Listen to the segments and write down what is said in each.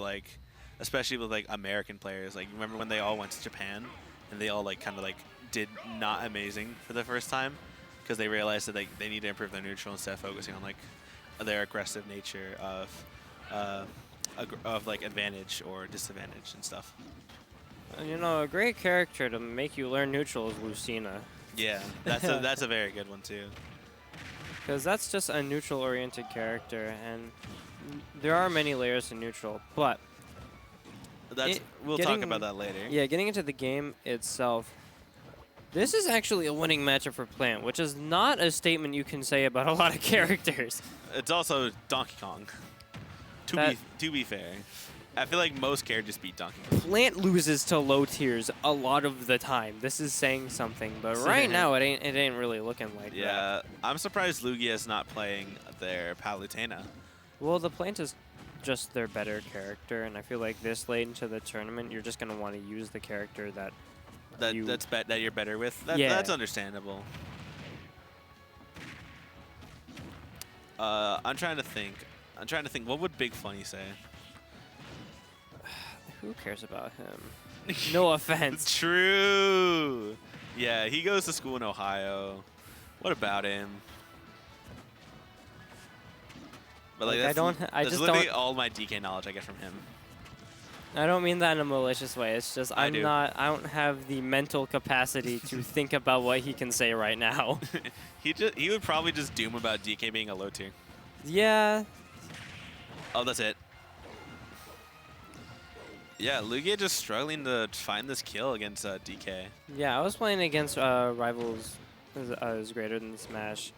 like, especially with like American players. Like, remember when they all went to Japan and they all like kind of like did not amazing for the first time because they realized that they need to improve their neutral instead of focusing on like their aggressive nature of like advantage or disadvantage and stuff. You know, a great character to make you learn neutral is Lucina. Yeah, that's a very good one too. Because that's just a neutral-oriented character, and there are many layers to neutral, but We'll talk about that later. Yeah, getting into the game itself, this is actually a winning matchup for Plant, which is not a statement you can say about a lot of characters. It's also Donkey Kong. To be fair, I feel like most characters beat Donkey Kong. Plant loses to low tiers a lot of the time. This is saying something, but right now it ain't really looking like that. Yeah, I'm surprised Lugia is not playing their Palutena. Well, the Plant is just their better character, and I feel like this late into the tournament, you're just gonna want to use the character that you're better with. Yeah. That's understandable. I'm trying to think. What would Big Funny say? Who cares about him? No offense. True. Yeah, he goes to school in Ohio. What about him? But like, that's literally all my DK knowledge I get from him. I don't mean that in a malicious way. It's just I don't have the mental capacity to think about what he can say right now. He would probably just doom about DK being a low tier. Yeah. Oh, that's it. Yeah, Lugia just struggling to find this kill against DK. Yeah, I was playing against rivals who's greater than Smash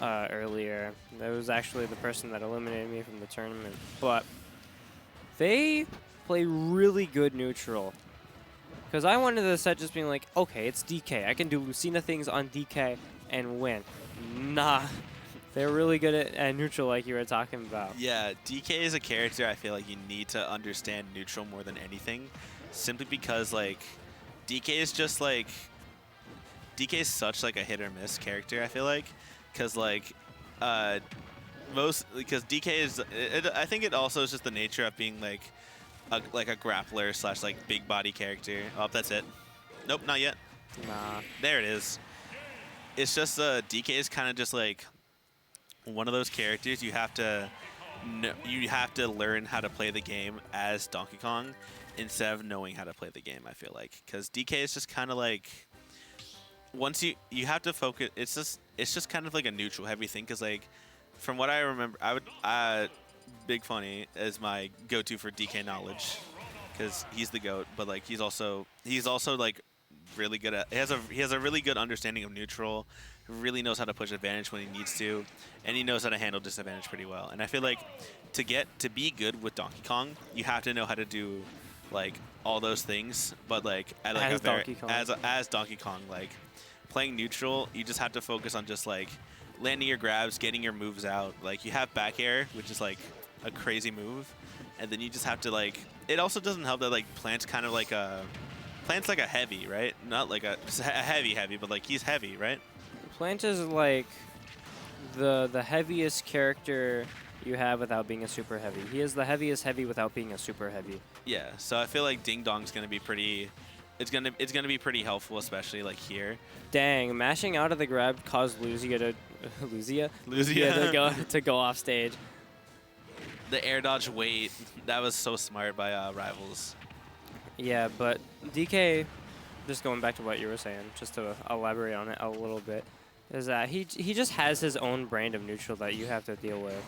earlier. That was actually the person that eliminated me from the tournament. But they play really good neutral. Because I wanted the set just being like, okay, it's DK. I can do Lucina things on DK and win. Nah. They're really good at neutral like you were talking about. Yeah, DK is a character I feel like you need to understand neutral more than anything. Simply because, like, DK is just, like... DK is such, like, a hit-or-miss character, I feel like. Because, like, because DK is... I think it also is just the nature of being, like a grappler / like, big body character. Oh, that's it. Nope, not yet. Nah. There it is. It's just, DK is kind of just, like... one of those characters you have to learn how to play the game as Donkey Kong instead of knowing how to play the game, I feel like, because DK is just kind of like once you have to focus. It's just kind of like a neutral heavy thing, because like from what I remember, Big Funny is my go-to for DK knowledge because he's the GOAT, but like he's also like really good at he has a really good understanding of neutral, really knows how to push advantage when he needs to, and he knows how to handle disadvantage pretty well. And I feel like to be good with Donkey Kong, you have to know how to do like all those things, but like at like as Donkey Kong, like playing neutral, you just have to focus on just like landing your grabs, getting your moves out. Like you have back air, which is like a crazy move, and then you just have to like. It also doesn't help that like Plant's kind of like a heavy, right? Not like a heavy, but like he's heavy, right? Plant is like the heaviest character you have without being a super heavy. He is the heaviest heavy without being a super heavy. Yeah, so I feel like Ding Dong's gonna be pretty. It's gonna be pretty helpful, especially like here. Dang, mashing out of the grab caused Lugia to go off stage. The air dodge wait, that was so smart by Rivals. Yeah, but DK, just going back to what you were saying, just to elaborate on it a little bit, is that he just has his own brand of neutral that you have to deal with.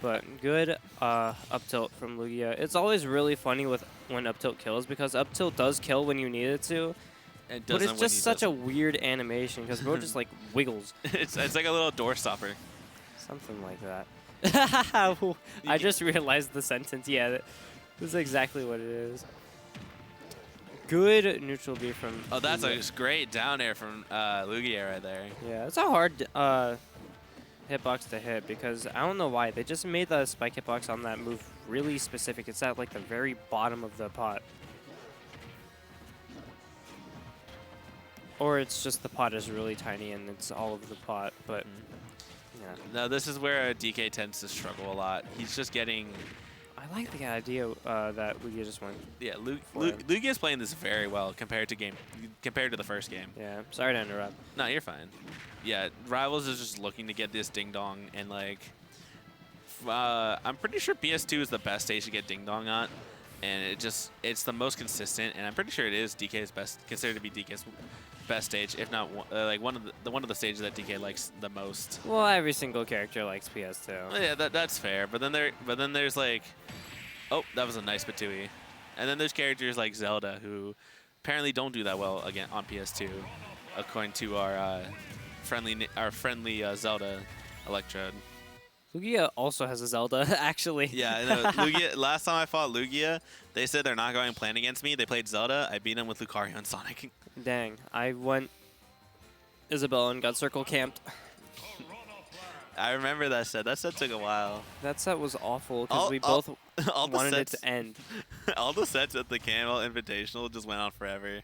But good up tilt from Lugia. It's always really funny when up tilt kills, because up tilt does kill when you need it to. But it's just such a weird animation because bro just like wiggles. It's like a little door stopper. Something like that. I just realized the sentence. Yeah, this is exactly what it is. Good neutral B from. Oh, that's a great down air from Lugia right there. Yeah, it's a hard hitbox to hit because I don't know why. They just made the spike hitbox on that move really specific. It's at like the very bottom of the pot. Or it's just the pot is really tiny and it's all over the pot, but yeah. No, this is where DK tends to struggle a lot. He's just getting... I like the idea that Lugia just went. Yeah, For him. Lugia's playing this very well compared to the first game. Yeah, sorry to interrupt. No, you're fine. Yeah, Rivals is just looking to get this ding dong, and like, I'm pretty sure PS2 is the best stage to get ding dong on, and it's the most consistent, and I'm pretty sure it is DK's best, considered to be DK's best stage, if not like one of the stages that DK likes the most. Well, every single character likes PS2. Yeah, that's fair. But then there's like, oh, that was a nice Patui, and then there's characters like Zelda who apparently don't do that well again on PS2, according to our friendly Zelda Electrode. Lugia also has a Zelda, actually. Yeah, I know. Lugia. Last time I fought Lugia, they said they're not going plan against me. They played Zelda. I beat them with Lucario and Sonic. Dang, I went Isabelle and got circle camped. I remember that set. That set took a while. That set was awful because we both wanted it to end. All the sets at the Camel Invitational just went on forever.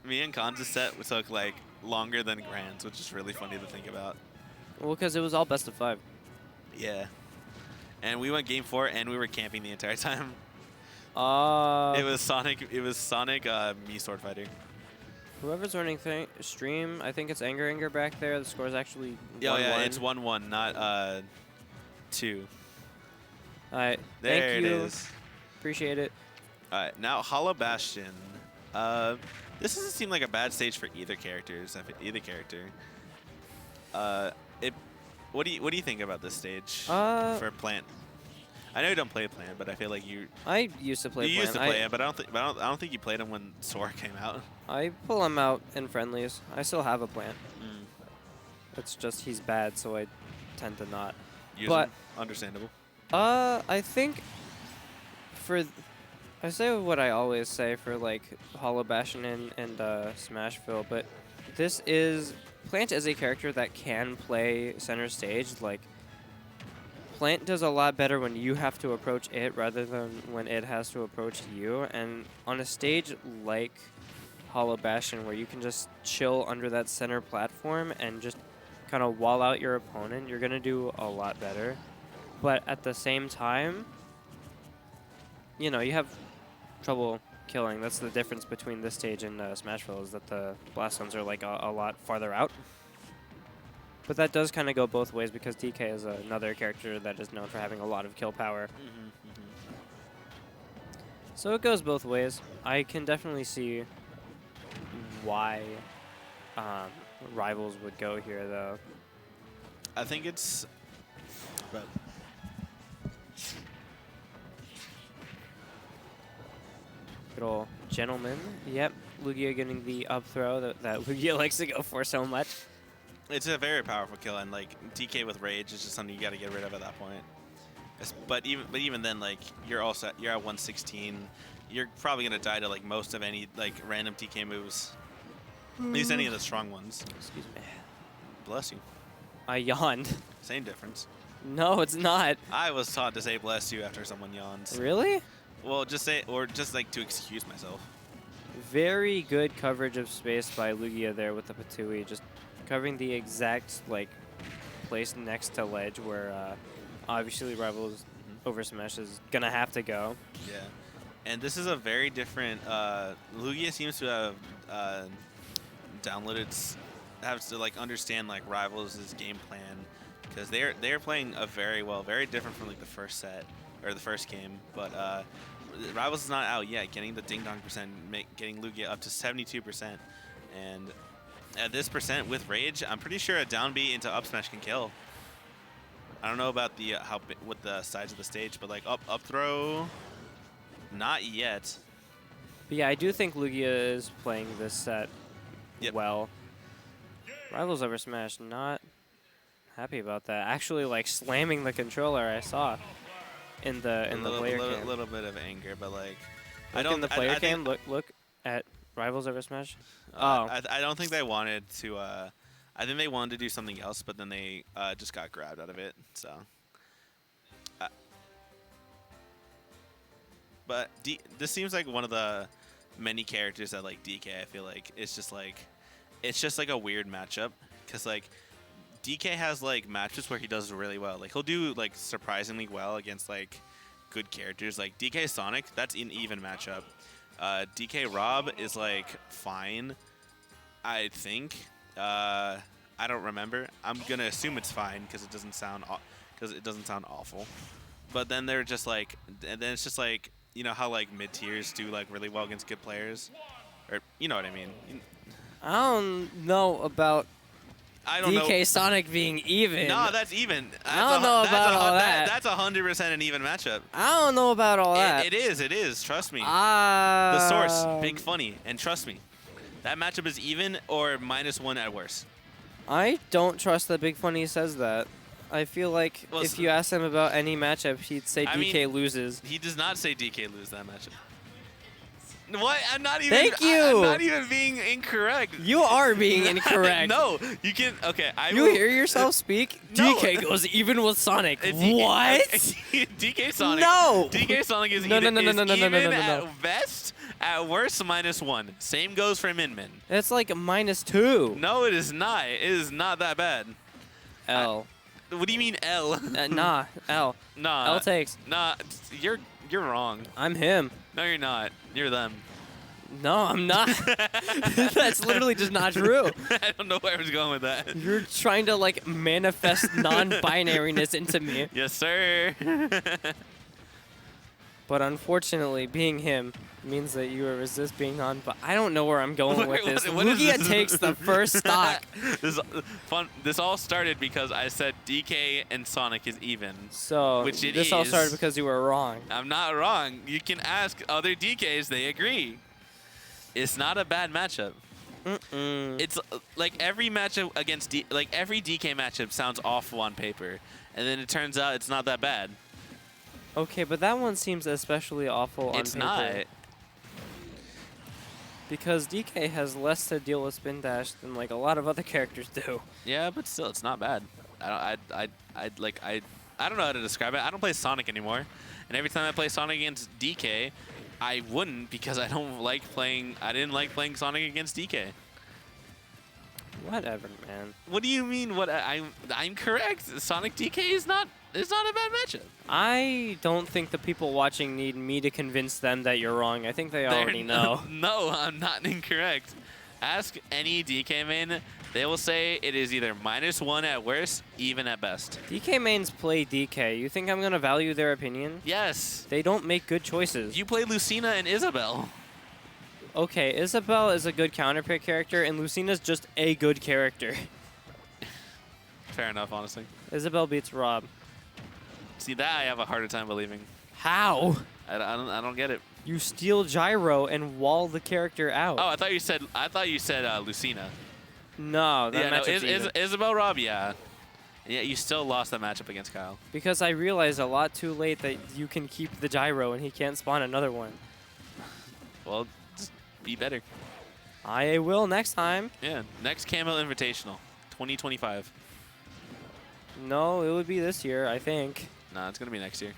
Me and Khan's set took like longer than Grand's, which is really funny to think about. Well, because it was all best of 5. Yeah. And we went game 4 and we were camping the entire time. It was Sonic. It was Sonic, me sword fighter. Whoever's running stream, I think it's Anger back there. The score's actually 1-1. Yeah, it's 1-1, not 2. All right, There thank it you. is. Appreciate it. All right, now Hollow Bastion. This doesn't seem like a bad stage for either characters. Either character. What do you think about this stage for Plant? I know you don't play Plant, but I feel like I used to play you Plant. used to play it, but I don't think you played him when Sora came out. I pull him out in friendlies. I still have a Plant. Mm. It's just he's bad, so I tend to not. Use but him. Understandable. I think I say what I always say for like Hollow Bastion and Smashville, but this is Plant is a character that can play center stage. Like Plant does a lot better when you have to approach it rather than when it has to approach you. And on a stage like Hollow Bastion, where you can just chill under that center platform and just kind of wall out your opponent, you're gonna do a lot better. But at the same time, you know, you have trouble killing. That's the difference between this stage and Smashville, is that the blast zones are like a lot farther out. But that does kind of go both ways because DK is another character that is known for having a lot of kill power. So it goes both ways. I can definitely see why Rivals would go here, though. I think it's. Good old gentleman. Yep, Lugia getting the up throw that Lugia likes to go for so much. It's a very powerful kill, and like DK with Rage is just something you got to get rid of at that point. But even then, like you're at 116. You're probably gonna die to like most of any like random DK moves. At least any of the strong ones. Excuse me. Bless you. I yawned. Same difference. No, it's not. I was taught to say bless you after someone yawns. Really? Well, just say, or just like to excuse myself. Very good coverage of space by Lugia there with the Patui, just covering the exact like place next to ledge where obviously Rivals over Smash is gonna have to go. Yeah, and this is a very different. Lugia seems to have have to like understand like Rivals' game plan, because they're playing very different from like the first set or the first game, but Rivals is not out yet, getting the ding dong percent, getting Lugia up to 72%, and at this percent with Rage, I'm pretty sure a down B into up smash can kill. I don't know about the with the size of the stage, but like up throw, not yet. But yeah, I do think Lugia is playing this set well. Rivals over Smash, not happy about that. Actually, like slamming the controller, I saw in the player cam. A little bit of anger, but like I don't. In the player cam, look at Rivals over Smash. I don't think they wanted to. I think they wanted to do something else, but then they just got grabbed out of it. So, but this seems like one of the many characters that like DK. I feel like it's just like a weird matchup, because like DK has like matches where he does really well. Like he'll do like surprisingly well against like good characters. Like DK Sonic, that's an even matchup. DK Rob is like fine, I think. I don't remember. I'm gonna assume it's fine because it doesn't sound awful. But then they're just like, and then it's just like, you know how like mid tiers do like really well against good players, or you know what I mean. I don't know about I don't DK know. Sonic being even. No, that's even. I don't know about all that. That's 100% an even matchup. I don't know about all that. It is. It is. Trust me. Ah. The source, Big Funny, and trust me, that matchup is even or -1 at worst. I don't trust that Big Funny says that. I feel like if you ask him about any matchup, he'd say DK loses. He does not say DK lose that matchup. What? I'm not even. Thank you. I'm not even being incorrect. You are being incorrect. No, you can. Okay, You hear yourself speak? No. DK goes even with Sonic. DK, What? DK Sonic. No. DK Sonic is No, even, no, no, no, no, no, no, no, no, no. at best. At worst, -1. Same goes for Min Min. It's like -2. No, it is not. It is not that bad. L. What do you mean L? Nah. L. Nah. L takes. Nah. You're wrong. I'm him. No, you're not. You're them. No, I'm not. That's literally just not true. I don't know where I was going with that. You're trying to like manifest non-binariness into me. Yes, sir. But unfortunately, being him means that you resist being non. But I don't know where I'm going with this. What is Lugia this? takes the first stock. This all started because I said DK and Sonic is even. So Which it this all is. started because you were wrong. I'm not wrong. You can ask other DKs; they agree. It's not a bad matchup. It's like every matchup against every DK matchup sounds awful on paper, and then it turns out it's not that bad. Okay, but that one seems especially awful on paper. It's not. Because DK has less to deal with spin dash than like a lot of other characters do. Yeah, but still, it's not bad. I don't know how to describe it. I don't play Sonic anymore, and every time I play Sonic against DK, I wouldn't because I don't like playing. I didn't like playing Sonic against DK. Whatever, man. What do you mean? What I'm correct. Sonic DK is not. It's not a bad matchup. I don't think the people watching need me to convince them that you're wrong. I think they already know. No, I'm not incorrect. Ask any DK main. They will say it is either -1 at worst, even at best. DK mains play DK. You think I'm going to value their opinion? Yes. They don't make good choices. You play Lucina and Isabelle. Okay, Isabelle is a good counterpick character, and Lucina's just a good character. Fair enough, honestly. Isabelle beats Rob. See, that I have a harder time believing. How? I don't get it. You steal gyro and wall the character out. Oh, I thought you said Lucina. No, that matchup's even. Isabelle Rob, yeah. Yeah, you still lost that matchup against Kyle. Because I realized a lot too late that you can keep the gyro and he can't spawn another one. Well, just be better. I will next time. Yeah, next Camo Invitational, 2025. No, it would be this year, I think. Nah, it's gonna be next year.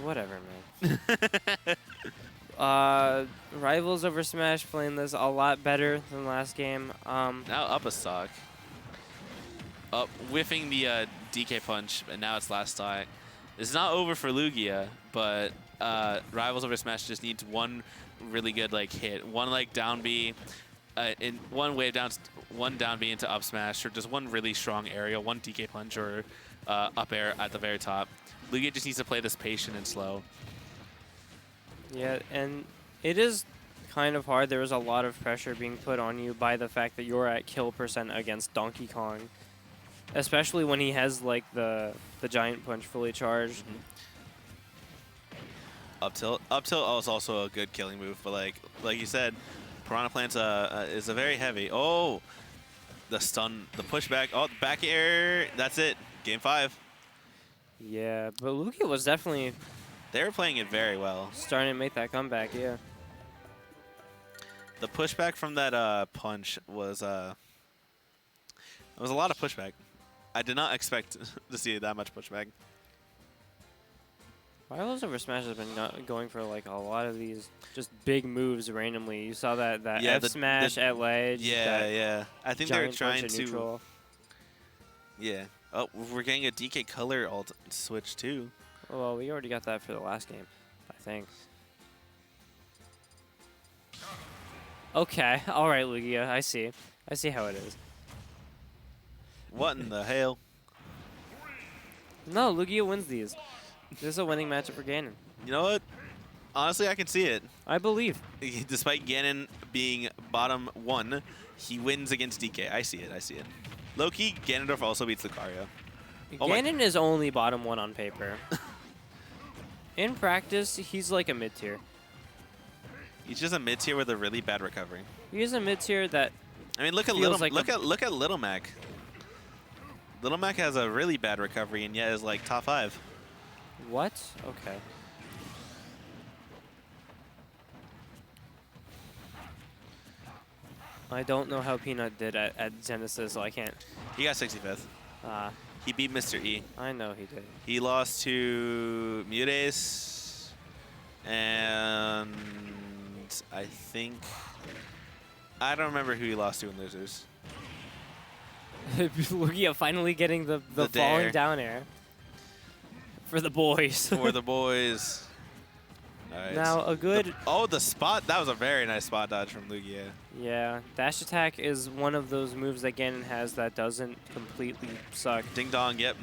Whatever, man. Rivals over Smash playing this a lot better than last game. Now up a stock. Up, whiffing the DK punch, and now it's last stock. It's not over for Lugia, but Rivals over Smash just needs one really good hit, one down B, in one wave down, one down B into up smash, or just one really strong aerial, one DK punch or up air at the very top. Lugia just needs to play this patient and slow. Yeah, and it is kind of hard. There is a lot of pressure being put on you by the fact that you're at kill percent against Donkey Kong, especially when he has the giant punch fully charged. Up tilt is also a good killing move, but like you said, Piranha Plant's is a very heavy. Oh, the stun, the pushback, oh, the back air. That's it. Game 5. Yeah, but Lugia was definitely. They were playing it very well. Starting to make that comeback, yeah. The pushback from that punch was it was a lot of pushback. I did not expect to see that much pushback. Rivals over Smash has been going for a lot of these just big moves randomly. You saw that yeah, F smash at ledge. Yeah. I think they were trying to. Neutral. Yeah. Oh, we're getting a DK color alt switch too. Well, we already got that for the last game, I think. Okay, all right, Lugia, I see. I see how it is. What in the hell? No, Lugia wins these. This is a winning matchup for Ganon. You know what? Honestly, I can see it. I believe. Despite Ganon being bottom 1, he wins against DK. I see it. I see it. Low-key, Ganondorf also beats Lucario. Oh Ganon is only bottom 1 on paper. In practice, he's like a mid-tier. He's just a mid-tier with a really bad recovery. He's a mid-tier that I mean, look at look at Little Mac. Little Mac has a really bad recovery and yet is like top 5. What? Okay. I don't know how Peanut did at Genesis, so I can't. He got 65th. He beat Mr. E. I know he did. He lost to Mutes, and I think I don't remember who he lost to in Losers. Lugia finally getting the falling down air for the boys. For the boys. All right. Now a good. The spot. That was a very nice spot dodge from Lugia. Yeah, dash attack is one of those moves that Ganon has that doesn't completely suck. Ding dong. Yep.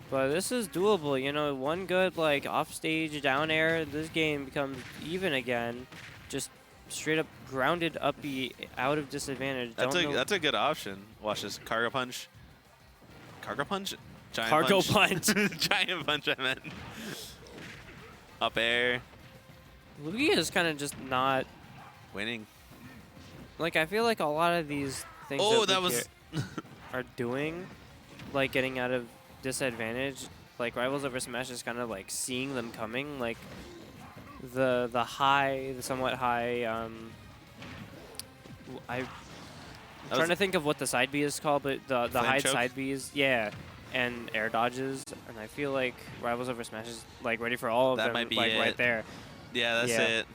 But this is doable. You know, one good like offstage down air, this game becomes even again. Just straight up grounded up B out of disadvantage. That's a good option. Watch this. Cargo punch. Cargo punch? Giant Cargo punch. Giant punch, I meant. Up air. Lugia is kind of just not Winning. like, I feel like a lot of these things that was are doing, like getting out of disadvantage, like Rivals over Smash is kind of like seeing them coming, like the somewhat high I'm trying to think of what the side B is called, but the high side Bs, yeah, and air dodges, and I feel like Rivals over Smash is like ready for all of them, might be like right there. Yeah, that's it.